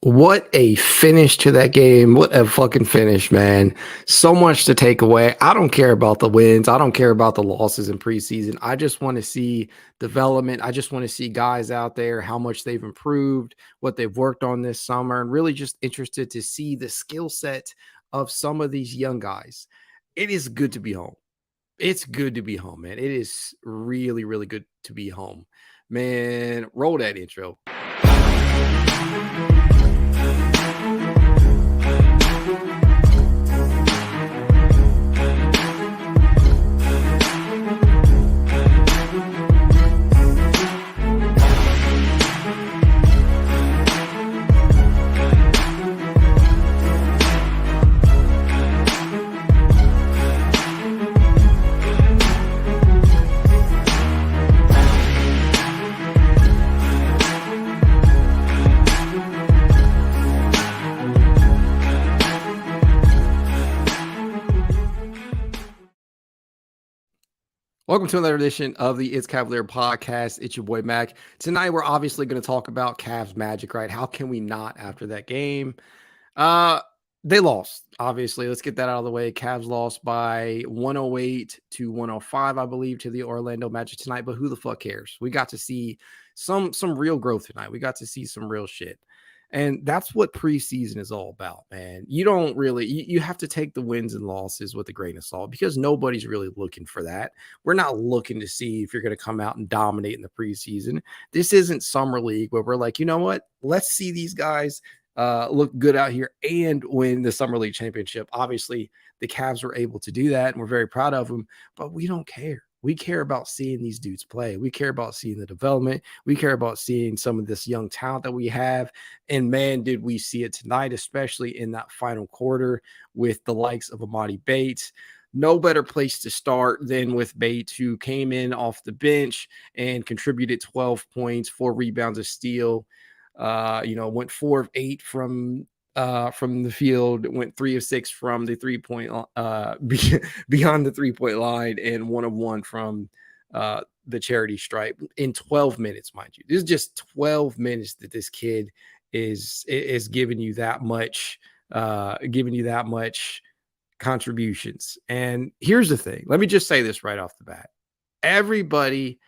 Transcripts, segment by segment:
What a finish to that game. What a fucking finish, man. So much to take away. I don't care about the wins. I don't care about the losses in preseason. I just want to see development. I just want to see guys out there, how much they've improved, what they've worked on this summer, and really just interested to see the skill set of some of these young guys. It is good to be home. It's good to be home, man. It is really, really good to be home. Man, roll that intro. Welcome to another edition of the It's Cavalier podcast. It's your boy Mack. Tonight we're obviously going to talk about Cavs Magic, right? How can we not after that game? They lost, obviously. Let's get that out of the way. Cavs lost by 108 to 105, I believe, to the Orlando Magic tonight. But who the fuck cares? We got to see some real growth tonight. We got to see some real shit. And that's what preseason is all about, man. You don't really, you have to take the wins and losses with a grain of salt because nobody's really looking for that. We're not looking to see if you're going to come out and dominate in the preseason. This isn't summer league where we're like, you know what? Let's see these guys look good out here and win the summer league championship. Obviously, the Cavs were able to do that, and we're very proud of them, but we don't care. We care about seeing these dudes play. We care about seeing the development. We care about seeing some of this young talent that we have. And man, did we see it tonight, especially in that final quarter with the likes of Emoni Bates. No better place to start than with Bates, who came in off the bench and contributed 12 points, 4 rebounds, a steal. Went 4 of 8 from the field, went 3 of 6 from the 3-point beyond the 3-point line, and 1 of 1 from the charity stripe in 12 minutes, mind you. This is just 12 minutes that this kid is giving you that much contributions. And here's the thing. Let me just say this right off the bat. Everybody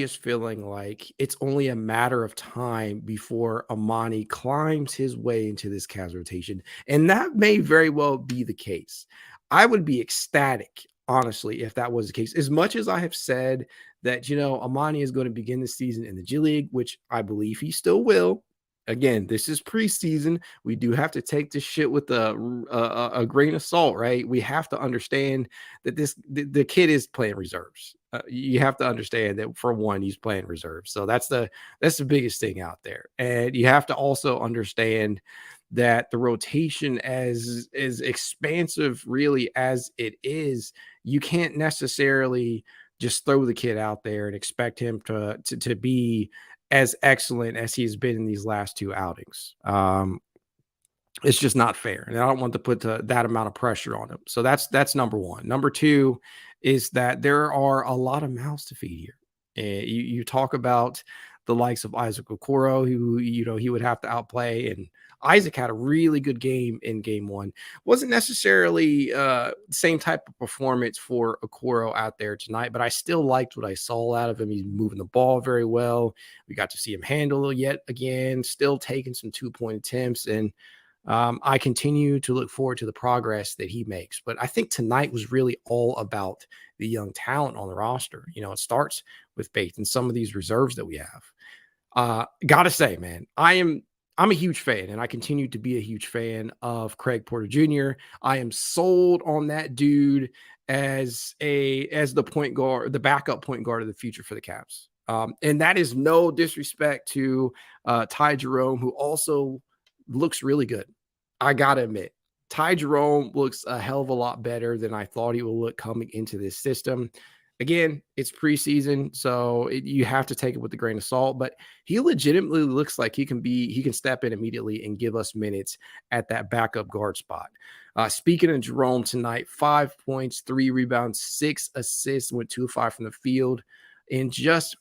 is feeling like it's only a matter of time before Emoni climbs his way into this Cavs rotation. And that may very well be the case. I would be ecstatic, honestly, if that was the case. As much as I have said that, Emoni is going to begin the season in the G League, which I believe he still will. Again, this is preseason. We do have to take this shit with a grain of salt, right? We have to understand that the kid is playing reserves. You have to understand that for one, he's playing reserves. So that's the biggest thing out there. And you have to also understand that the rotation as expansive really as it is, you can't necessarily just throw the kid out there and expect him to be as excellent as he's been in these last 2 outings. It's just not fair. And I don't want to put that amount of pressure on him. So that's number one. Number two is that there are a lot of mouths to feed here. And you talk about the likes of Isaac Okoro, who, he would have to outplay. And Isaac had a really good game in game 1. Wasn't necessarily same type of performance for Okoro out there tonight, but I still liked what I saw out of him. He's moving the ball very well. We got to see him handle yet again, still taking some 2-point attempts. And I continue to look forward to the progress that he makes. But I think tonight was really all about the young talent on the roster. It starts with Bates and some of these reserves that we have. Gotta say, man, I'm a huge fan, and I continue to be a huge fan of Craig Porter Jr. I am sold on that dude as the point guard, the backup point guard of the future for the Cavs. And that is no disrespect to Ty Jerome, who also looks really good. I gotta admit, Ty Jerome looks a hell of a lot better than I thought he would look coming into this system. Again, it's preseason, so you have to take it with a grain of salt, but he legitimately looks like he can step in immediately and give us minutes at that backup guard spot. Speaking of Jerome tonight, 5 points, 3 rebounds, 6 assists, went 2 of 5 from the field in just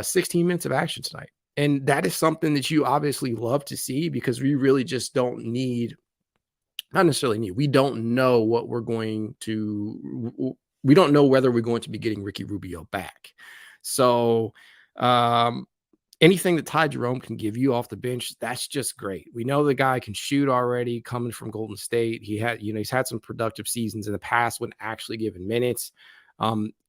16 minutes of action tonight. And that is something that you obviously love to see because we really just don't need not necessarily need, we don't know what we're going to we don't know whether we're going to be getting Ricky Rubio back. So, um, anything that Ty Jerome can give you off the bench, that's just great. We know the guy can shoot already coming from Golden State. He's had some productive seasons in the past when actually given minutes.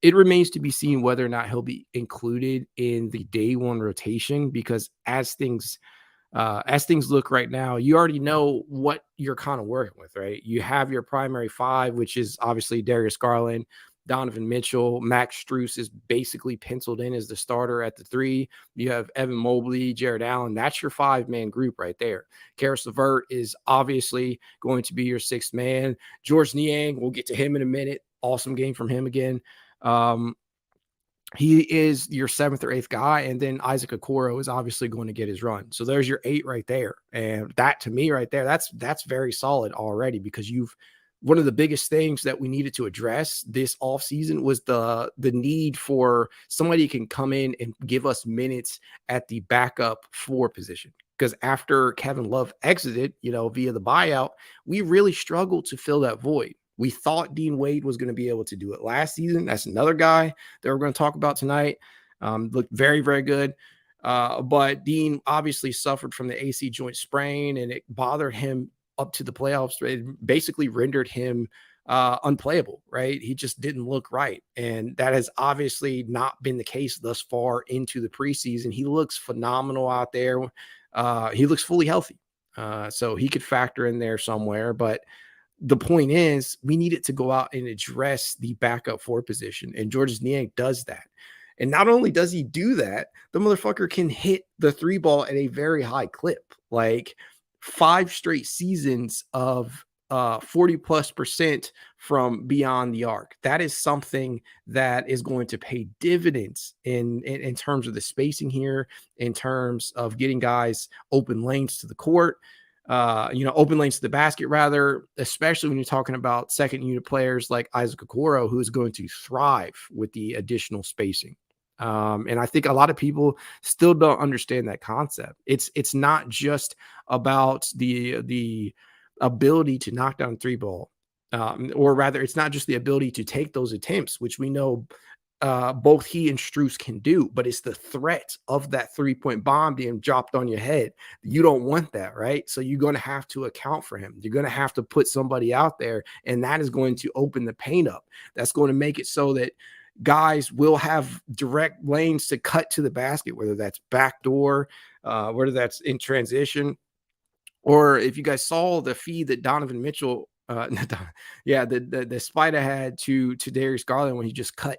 It remains to be seen whether or not he'll be included in the day one rotation because as things look right now, you already know what you're kind of working with, right? You have your primary five, which is obviously Darius Garland, Donovan Mitchell, Max Strus is basically penciled in as the starter at the three. You have Evan Mobley, Jarrett Allen. That's your five-man group right there. Karis LeVert is obviously going to be your sixth man. George Niang, we'll get to him in a minute. Awesome game from him again. Um, he is your seventh or eighth guy, and then Isaac Okoro is obviously going to get his run. So there's your eight right there, and that to me right there, that's very solid already because you've one of the biggest things that we needed to address this offseason was the need for somebody who can come in and give us minutes at the backup four position. Because after Kevin Love exited, via the buyout, we really struggled to fill that void. We thought Dean Wade was going to be able to do it last season. That's another guy that we're going to talk about tonight. Looked very, very good. But Dean obviously suffered from the AC joint sprain, and it bothered him up to the playoffs. It basically rendered him unplayable, right? He just didn't look right. And that has obviously not been the case thus far into the preseason. He looks phenomenal out there. He looks fully healthy. So he could factor in there somewhere. But the point is, we needed to go out and address the backup four position, and Georges Niang does that. And not only does he do that, the motherfucker can hit the three ball at a very high clip, like 5 straight seasons of 40+% from beyond the arc. That is something that is going to pay dividends in terms of the spacing here, in terms of getting guys open lanes to the court. Open lanes to the basket, rather, especially when you're talking about second unit players like Isaac Okoro, who is going to thrive with the additional spacing. And I think a lot of people still don't understand that concept. It's not just about the ability to knock down three ball, or rather, it's not just the ability to take those attempts, which we know both he and Strus can do, but it's the threat of that 3-point bomb being dropped on your head. You don't want that, right? So you're going to have to account for him. You're going to have to put somebody out there, and that is going to open the paint up. That's going to make it so that guys will have direct lanes to cut to the basket, whether that's backdoor, whether that's in transition, or if you guys saw the feed that Donovan Mitchell, the Spider had to Darius Garland when he just cut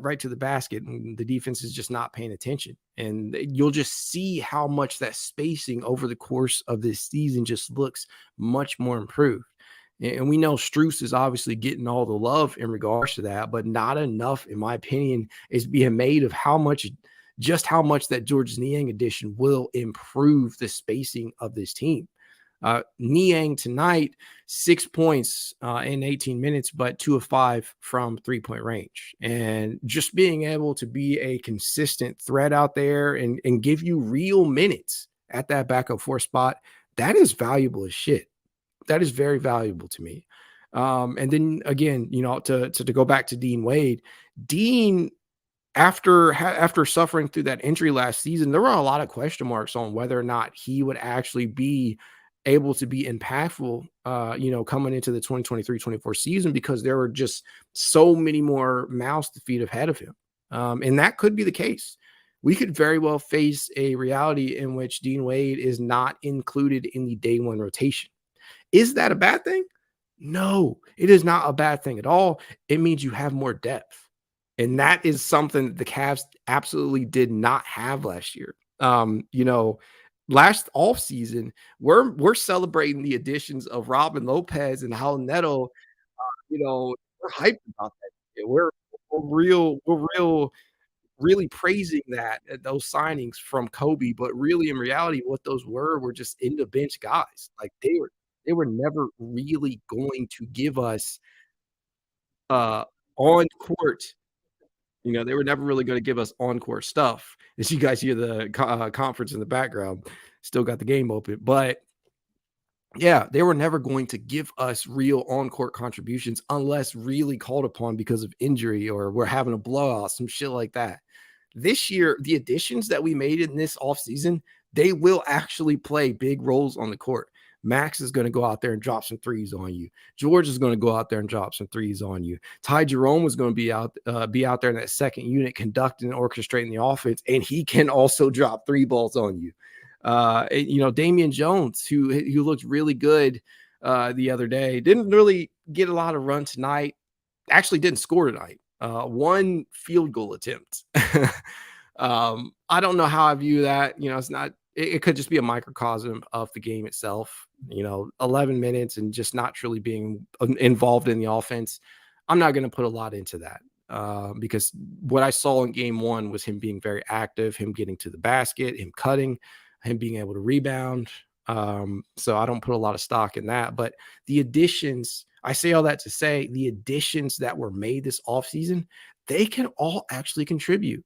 right to the basket, and the defense is just not paying attention. And you'll just see how much that spacing over the course of this season just looks much more improved. And we know Strus is obviously getting all the love in regards to that, but not enough, in my opinion, is being made of how much that Georges Niang addition will improve the spacing of this team. Niang tonight, 6 points in 18 minutes, but 2 of 5 from 3-point range. And just being able to be a consistent threat out there and give you real minutes at that backup four spot, that is valuable as shit. That is very valuable to me. And then again, to go back to Dean Wade, Dean, after suffering through that injury last season, there were a lot of question marks on whether or not he would actually be able to be impactful, coming into the 2023-24 season, because there were just so many more mouths to feed ahead of him. And that could be the case. We could very well face a reality in which Dean Wade is not included in the day one rotation. Is that a bad thing? No, it is not a bad thing at all. It means you have more depth. And that is something that the Cavs absolutely did not have last year. Last offseason, we're celebrating the additions of Robin Lopez and Hal Neto. We're hyped about that. We're really praising those signings from Kobe, but really in reality, what those were just in the bench guys. Like they were never really going to give us on court. They were never really gonna give us encore stuff. As you guys hear the conference in the background, still got the game open, but yeah, they were never going to give us real on-court contributions unless really called upon because of injury or we're having a blowout, some shit like that. This year, the additions that we made in this offseason, they will actually play big roles on the court. Max is going to go out there and drop some threes on you. George is going to go out there and drop some threes on you. Ty Jerome is going to be out there in that second unit conducting and orchestrating the offense, and he can also drop three balls on you. Damian Jones, who looked really good the other day, didn't really get a lot of run tonight. Actually, didn't score tonight. One field goal attempt. I don't know how I view that. It's not. It could just be a microcosm of the game itself. 11 minutes and just not truly being involved in the offense. I'm not going to put a lot into that. Because what I saw in game one was him being very active, him getting to the basket, him cutting, him being able to rebound. So I don't put a lot of stock in that. But the additions, I say all that to say the additions that were made this offseason, they can all actually contribute.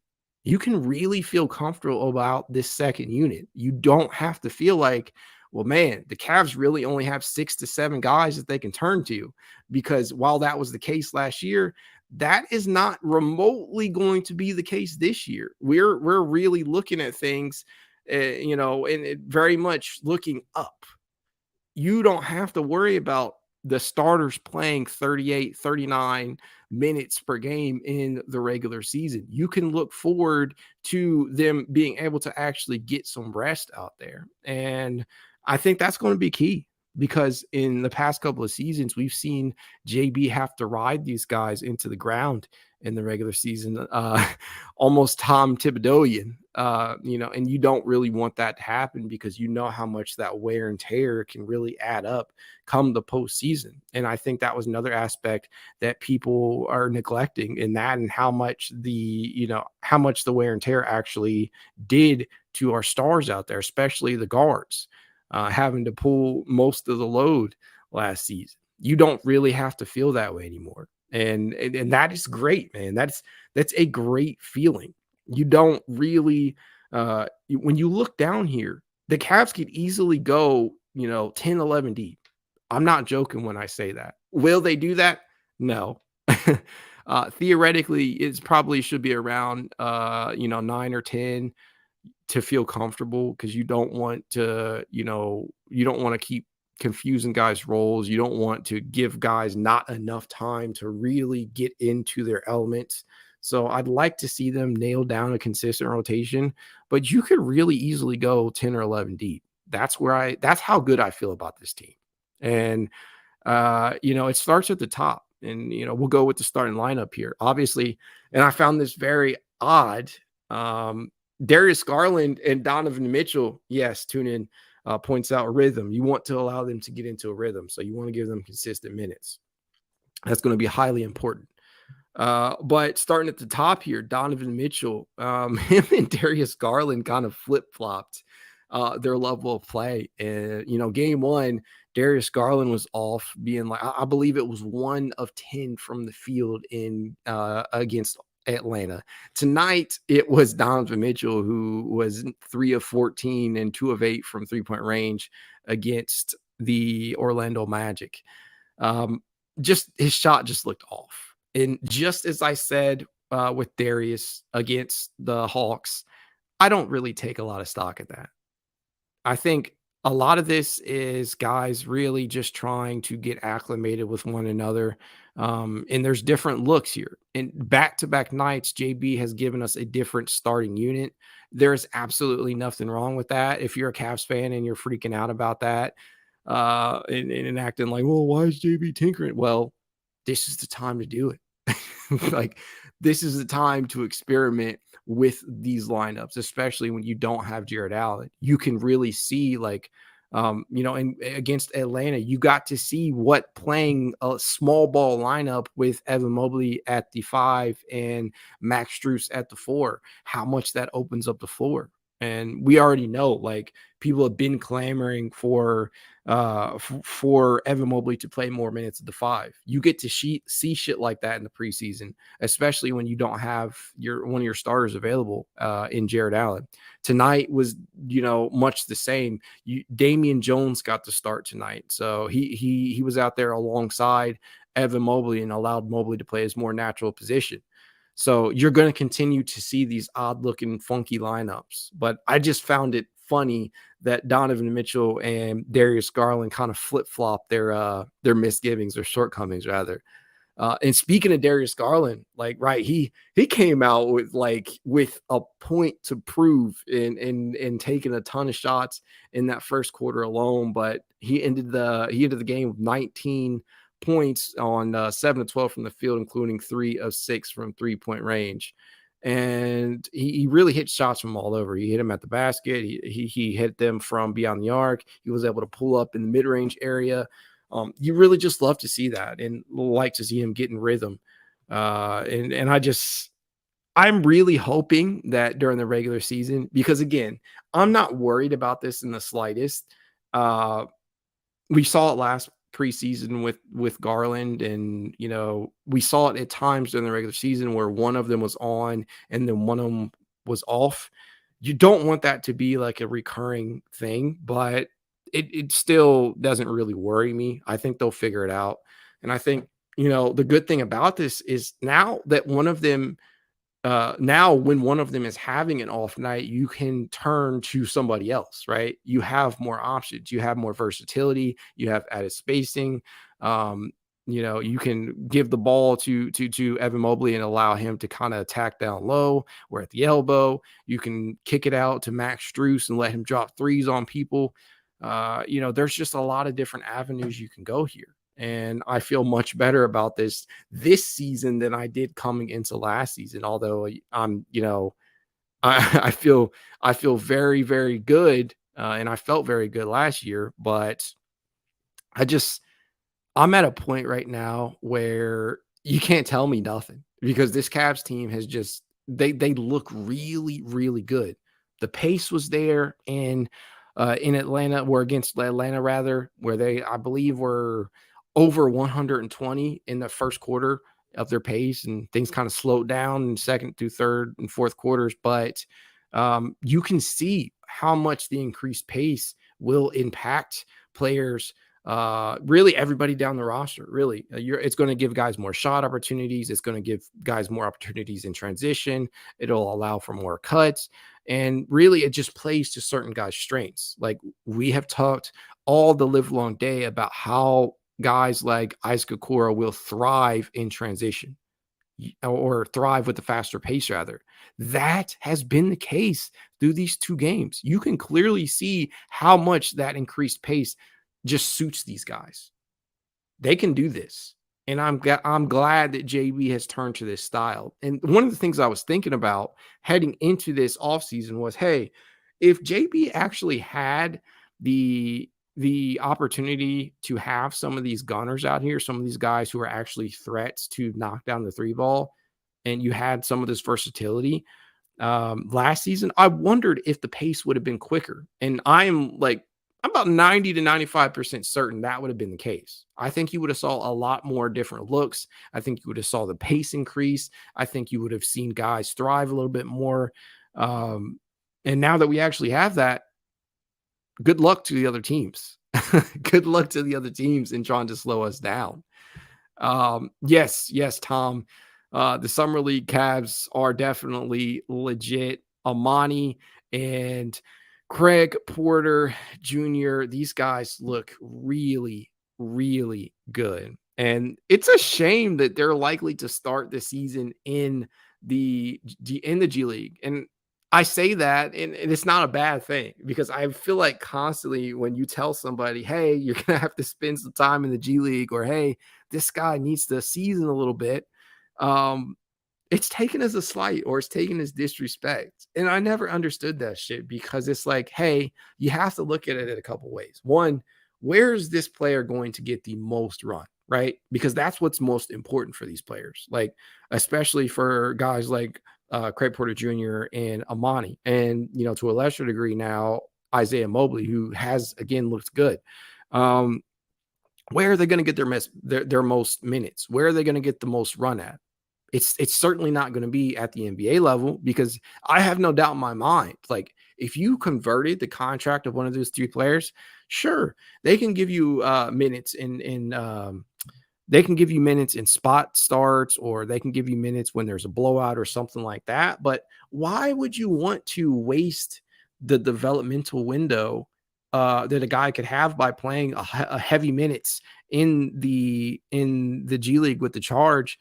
You can really feel comfortable about this second unit. You don't have to feel like, well, man, the Cavs really only have 6 to 7 guys that they can turn to, because while that was the case last year, that is not remotely going to be the case this year. We're really looking at things, and it very much looking up. You don't have to worry about the starters playing 38, 39 minutes per game in the regular season. You can look forward to them being able to actually get some rest out there. And I think that's going to be key, because in the past couple of seasons, we've seen JB have to ride these guys into the ground in the regular season, almost Tom Thibodeauian, and you don't really want that to happen, because how much that wear and tear can really add up come the postseason. And I think that was another aspect that people are neglecting in that, and how much the wear and tear actually did to our stars out there, especially the guards, having to pull most of the load last season. You don't really have to feel that way anymore. And that is great, man. That's a great feeling. You don't really, when you look down here, the Cavs could easily go, 10, 11 deep. I'm not joking when I say that. Will they do that? No. Theoretically, it probably should be around, 9 or 10 to feel comfortable, because you don't want to keep confusing guys' roles. You don't want to give guys not enough time to really get into their elements. So I'd like to see them nail down a consistent rotation, but you could really easily go 10 or 11 deep. That's how good I feel about this team. And it starts at the top, and we'll go with the starting lineup here, obviously. And I found this very odd. Darius Garland and Donovan Mitchell, yes, tune in, points out a rhythm. You want to allow them to get into a rhythm, so you want to give them consistent minutes. That's going to be highly important. But starting at the top here, Donovan Mitchell, him and Darius Garland kind of flip-flopped their level of play. And, game one, Darius Garland was off, being like, I believe it was 1 of 10 from the field in against Atlanta. Tonight, it was Donovan Mitchell, who was 3 of 14 and 2 of 8 from three-point range against the Orlando Magic. Just his shot just looked off. And just as I said with Darius against the Hawks, I don't really take a lot of stock in that. I think a lot of this is guys really just trying to get acclimated with one another. And there's different looks here. And back-to-back nights, JB has given us a different starting unit. There's absolutely nothing wrong with that. If you're a Cavs fan and you're freaking out about that, and acting like, well, why is JB tinkering? Well, this is the time to do it. Like, this is the time to experiment with these lineups, especially when you don't have Jarrett Allen. You can really see, like, and against Atlanta, you got to see what playing a small ball lineup with Evan Mobley at the 5 and Max Strus at the 4, how much that opens up the floor. And we already know, like, people have been clamoring for Evan Mobley to play more minutes at the 5. You get to see shit like that in the preseason, especially when you don't have one of your starters available in Jarrett Allen. Tonight was, much the same. Damian Jones got to start tonight, so he was out there alongside Evan Mobley and allowed Mobley to play his more natural position. So you're going to continue to see these odd looking, funky lineups. But I just found it funny that Donovan Mitchell and Darius Garland kind of flip flop their misgivings, their shortcomings rather. And speaking of Darius Garland, like, right, he came out with a point to prove in taking a ton of shots in that first quarter alone, but he ended the game with 19 points on 7 of 12 from the field, including 3 of 6 from 3-point range. And he really hit shots from all over. He hit them at the basket. He hit them from beyond the arc. He was able to pull up in the mid-range area. You really just love to see that and like to see him get in rhythm. And I'm really hoping that during the regular season, because again, I'm not worried about this in the slightest. We saw it last preseason with Garland, and we saw it at times during the regular season where one of them was on and then one of them was off. You don't want that to be like a recurring thing, but it still doesn't really worry me. I think they'll figure it out. And I think, the good thing about this is now that one of them now when one of them is having an off night, you can turn to somebody else, right? You have more options, you have more versatility, you have added spacing. You can give the ball to Evan Mobley and allow him to kind of attack down low or at the elbow. You can kick it out to Max Strus and let him drop threes on people. There's just a lot of different avenues you can go here. And I feel much better about this season than I did coming into last season. Although I feel very, very good. And I felt very good last year, but I'm at a point right now where you can't tell me nothing, because this Cavs team has just, they look really, really good. The pace was there in Atlanta, or against Atlanta rather, where they, I believe, were over 120 in the first quarter of their pace, and things kind of slowed down in second through third and fourth quarters. But you can see how much the increased pace will impact players, really everybody down the roster. Really, it's going to give guys more shot opportunities. It's going to give guys more opportunities in transition. It'll allow for more cuts. And really, it just plays to certain guys' strengths. Like, we have talked all the live long day about how guys like Okoro will thrive in transition, or thrive with the faster pace rather. That has been the case through these two games. You can clearly see how much that increased pace just suits these guys. They can do this. And I'm glad that JB has turned to this style. And one of the things I was thinking about heading into this offseason was, hey, if JB actually had the opportunity to have some of these gunners out here, some of these guys who are actually threats to knock down the three ball, and you had some of this versatility last season, I wondered if the pace would have been quicker. And I'm about 90 to 95% certain that would have been the case. I think you would have saw a lot more different looks. I think you would have saw the pace increase. I think you would have seen guys thrive a little bit more. And now that we actually have that, good luck to the other teams. Good luck to the other teams in trying to slow us down. Yes, Tom. The Summer League Cavs are definitely legit. Emoni and Craig Porter Jr., these guys look really, really good. And it's a shame that they're likely to start the season in the G League. And I say that, and it's not a bad thing, because I feel like constantly when you tell somebody, hey, you're going to have to spend some time in the G League, or hey, this guy needs to season a little bit, it's taken as a slight, or it's taken as disrespect. And I never understood that shit, because it's like, hey, you have to look at it in a couple ways. One, where is this player going to get the most run, right? Because that's what's most important for these players. Like, especially for guys like Craig Porter Jr. and Emoni, and to a lesser degree now Isaiah Mobley, who has again looked good. Where are they going to get their most minutes? Where are they going to get the most run at? It's certainly not going to be at the NBA level, because I have no doubt in my mind, like, if you converted the contract of one of those three players, sure, they can give you minutes they can give you minutes in spot starts, or they can give you minutes when there's a blowout or something like that. But why would you want to waste the developmental window that a guy could have by playing a heavy minutes in the G League with the Charge,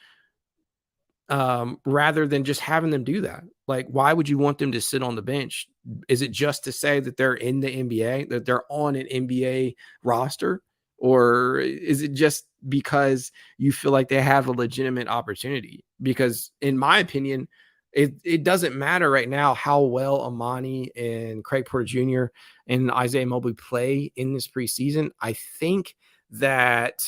rather than just having them do that? Like, why would you want them to sit on the bench? Is it just to say that they're in the NBA, that they're on an NBA roster? Or is it just because you feel like they have a legitimate opportunity? Because in my opinion, it doesn't matter right now how well Emoni and Craig Porter Jr. and Isaiah Mobley play in this preseason. That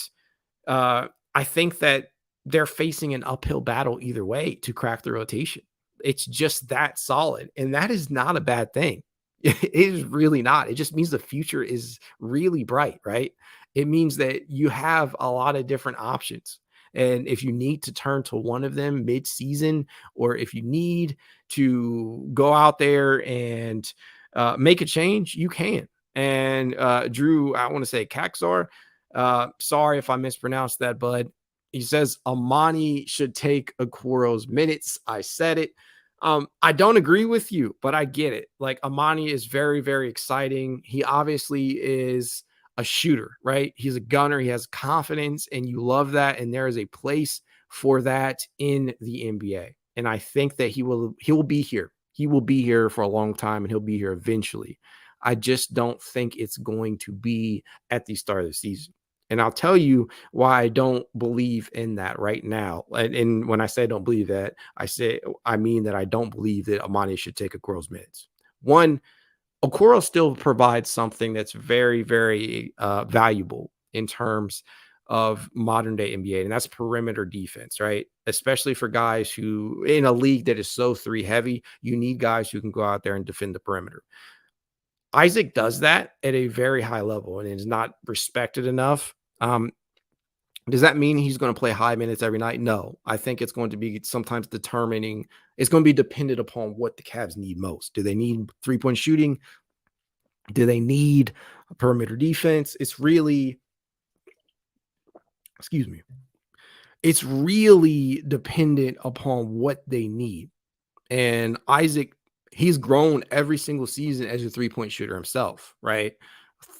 I think that they're facing an uphill battle either way to crack the rotation. It's just that solid. And that is not a bad thing. It is really not. It just means the future is really bright, right? It means that you have a lot of different options. And if you need to turn to one of them mid-season, or if you need to go out there and make a change, you can. And Jrue, I want to say Kaxar, sorry if I mispronounced that, bud. He says Emoni should take Okoro's minutes. I said it. I don't agree with you, but I get it. Like, Emoni is very, very exciting. He obviously is a shooter, right? He's a gunner. He has confidence, and you love that. And there is a place for that in the NBA. And I think that he will be here. He will be here for a long time, and he'll be here eventually. I just don't think it's going to be at the start of the season. And I'll tell you why I don't believe in that right now. And when I say I don't believe that, I mean that I don't believe that Emoni should take Okoro's minutes. One, Okoro still provides something that's very, very valuable in terms of modern day NBA, and that's perimeter defense, right? Especially for guys who, in a league that is so three heavy, you need guys who can go out there and defend the perimeter. Isaac does that at a very high level and is not respected enough. Does that mean he's going to play high minutes every night? No. I think it's going to be sometimes it's going to be dependent upon what the Cavs need most. Do they need three-point shooting? Do they need a perimeter defense? It's really dependent upon what they need. And Isaac, he's grown every single season as a three-point shooter himself, right?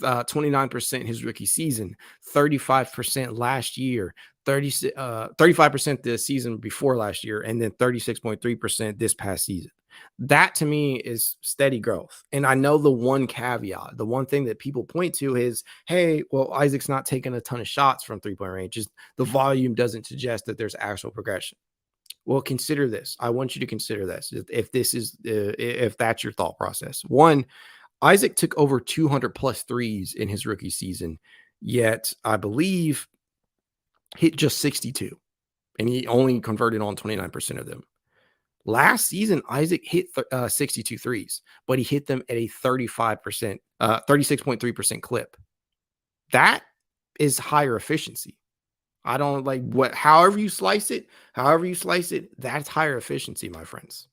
29% his rookie season, 35% last year, 35% the season before last year, and then 36.3% this past season. That to me is steady growth. And I know the one caveat, the one thing that people point to is, hey, well, Isaac's not taking a ton of shots from three-point range. Just the volume doesn't suggest that there's actual progression. Well, consider this. I want you to consider this. If that's your thought process. One, Isaac took over 200 plus threes in his rookie season, yet I believe hit just 62, and he only converted on 29% of them. Last season, Isaac hit 62 threes, but he hit them at a 36.3% clip. That is higher efficiency. I don't like however you slice it, that's higher efficiency, my friends.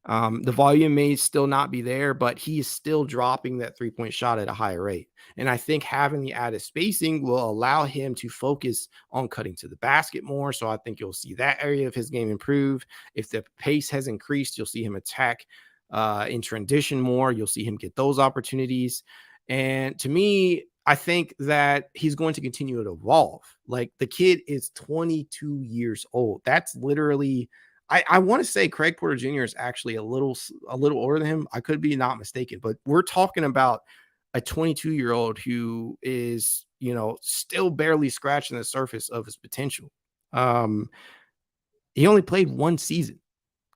The volume may still not be there, but he is still dropping that three-point shot at a higher rate. And I think having the added spacing will allow him to focus on cutting to the basket more. So I think you'll see that area of his game improve. If the pace has increased, you'll see him attack in transition more. You'll see him get those opportunities. And to me, I think that he's going to continue to evolve. Like, the kid is 22 years old. That's literally, I want to say Craig Porter Jr. is actually a little older than him. I could be not mistaken, but we're talking about a 22-year-old who is, still barely scratching the surface of his potential. He only played one season.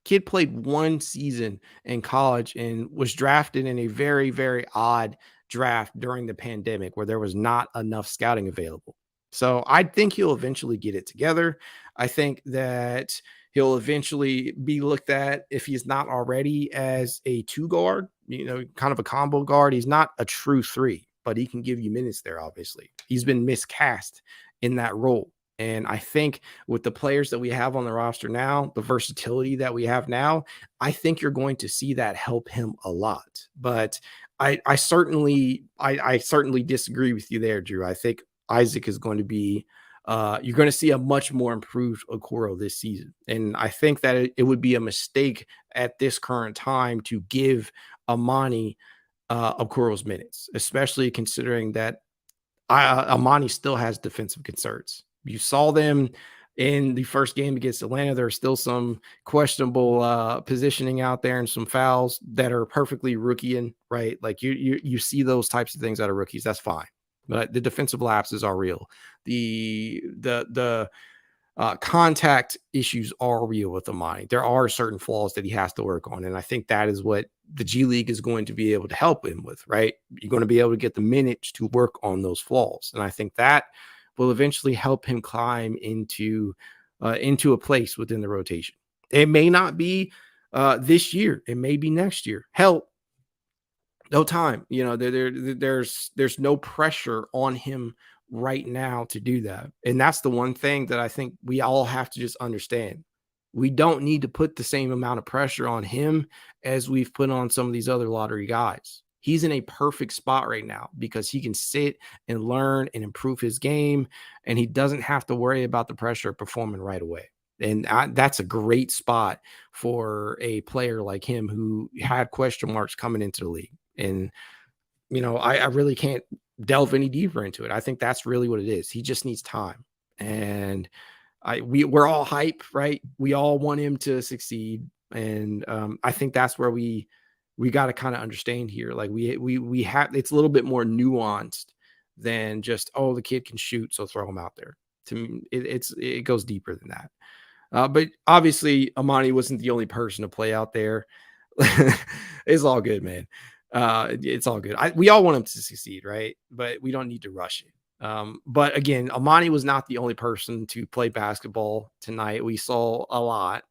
Kid played one season in college and was drafted in a very, very odd draft during the pandemic where there was not enough scouting available. So I think he'll eventually get it together. I think that He'll eventually be looked at, if he's not already, as a two guard, kind of a combo guard. He's not a true three, but he can give you minutes there, obviously. He's been miscast in that role. And I think with the players that we have on the roster now, the versatility that we have now, I think you're going to see that help him a lot. But I certainly disagree with you there, Jrue. I think Isaac is going to be you're going to see a much more improved Okoro this season. And I think that it would be a mistake at this current time to give Emoni Okoro's minutes, especially considering that Emoni still has defensive concerns. You saw them in the first game against Atlanta. There's still some questionable positioning out there and some fouls that are perfectly rookieing, right? Like you see those types of things out of rookies. That's fine. But the defensive lapses are real. The contact issues are real with Emoni. There are certain flaws that he has to work on. And I think that is what the G League is going to be able to help him with, right? You're going to be able to get the minutes to work on those flaws. And I think that will eventually help him climb into a place within the rotation. It may not be this year. It may be next year. Hell, no time. There's no pressure on him right now to do that. And that's the one thing that I think we all have to just understand. We don't need to put the same amount of pressure on him as we've put on some of these other lottery guys. He's in a perfect spot right now because he can sit and learn and improve his game, and he doesn't have to worry about the pressure of performing right away. And that's a great spot for a player like him who had question marks coming into the league. And, I really can't delve any deeper into it. I think that's really what it is. He just needs time. And we're all hype, right? We all want him to succeed. And I think that's where we got to kind of understand here. Like we have, it's a little bit more nuanced than just, oh, the kid can shoot, so throw him out there. To me, it goes deeper than that. But obviously, Emoni wasn't the only person to play out there. It's all good, man. It's all good. We all want him to succeed, right? But we don't need to rush it. But again, Emoni was not the only person to play basketball tonight. We saw a lot.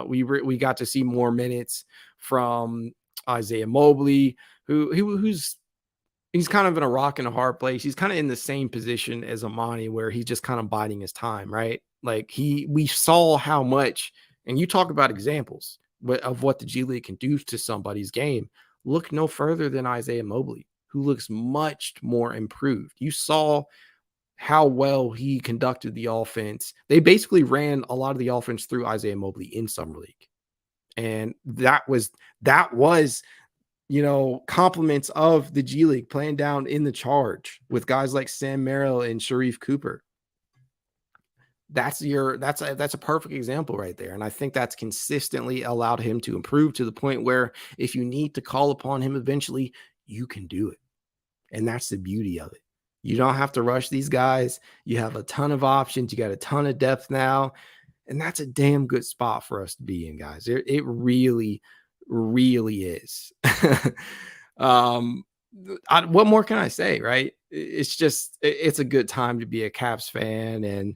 We got to see more minutes from Isaiah Mobley, who's kind of in a rock and a hard place. He's kind of in the same position as Emoni, where he's just kind of biding his time, right? Like we saw how much, and you talk about examples of what the G League can do to somebody's game. Look no further than Isaiah Mobley, who looks much more improved. You saw how well he conducted the offense. They basically ran a lot of the offense through Isaiah Mobley in Summer League. And that was compliments of the G League playing down in the charge with guys like Sam Merrill and Sharif Cooper. That's a perfect example right there. And I think that's consistently allowed him to improve to the point where if you need to call upon him eventually, you can do it. And that's the beauty of it. You don't have to rush these guys. You have a ton of options. You got a ton of depth now. And that's a damn good spot for us to be in, guys. It really, really is. What more can I say, right? It's a good time to be a Caps fan. And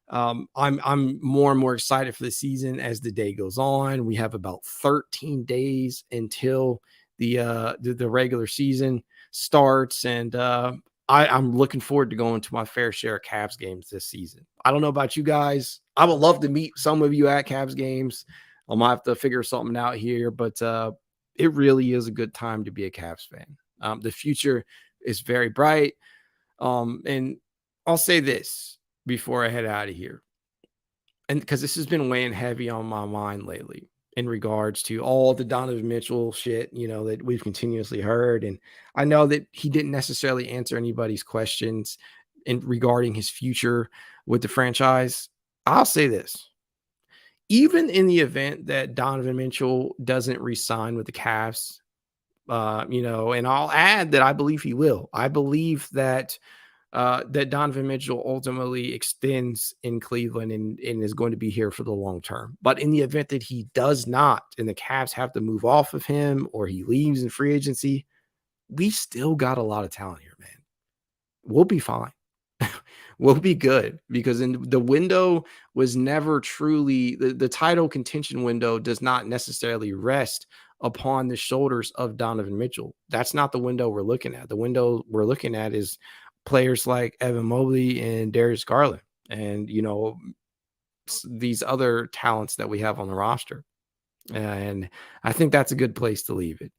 I'm more and more excited for the season as the day goes on. We have about 13 days until the regular season starts, and I'm looking forward to going to my fair share of Cavs games this season. I don't know about you guys. I would love to meet some of you at Cavs games. I might have to figure something out here, but it really is a good time to be a Cavs fan. The future is very bright. And I'll say this before I head out of here, and because this has been weighing heavy on my mind lately in regards to all the Donovan Mitchell shit, that we've continuously heard. And I know that he didn't necessarily answer anybody's questions regarding his future with the franchise. I'll say this. Even in the event that Donovan Mitchell doesn't re-sign with the Cavs, and I'll add that I believe he will. I believe that Donovan Mitchell ultimately extends in Cleveland and is going to be here for the long term. But in the event that he does not, and the Cavs have to move off of him or he leaves in free agency, we still got a lot of talent here, man. We'll be fine. we'll be good because in the window was never truly the title contention window does not necessarily rest upon the shoulders of Donovan Mitchell. That's not the window we're looking at. The window we're looking at is players like Evan Mobley and Darius Garland and, these other talents that we have on the roster. And I think that's a good place to leave it.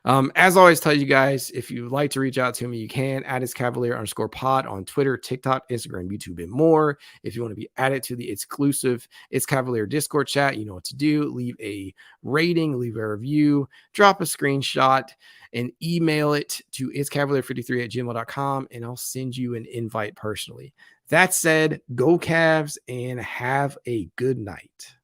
As always, tell you guys, if you'd like to reach out to me, you can at It's Cavalier_pod on Twitter, TikTok, Instagram, YouTube, and more. If you want to be added to the exclusive It's Cavalier Discord chat, you know what to do. Leave a rating, leave a review, drop a screenshot, and email it to itscavalier53@gmail.com, and I'll send you an invite personally. That said, go Cavs and have a good night.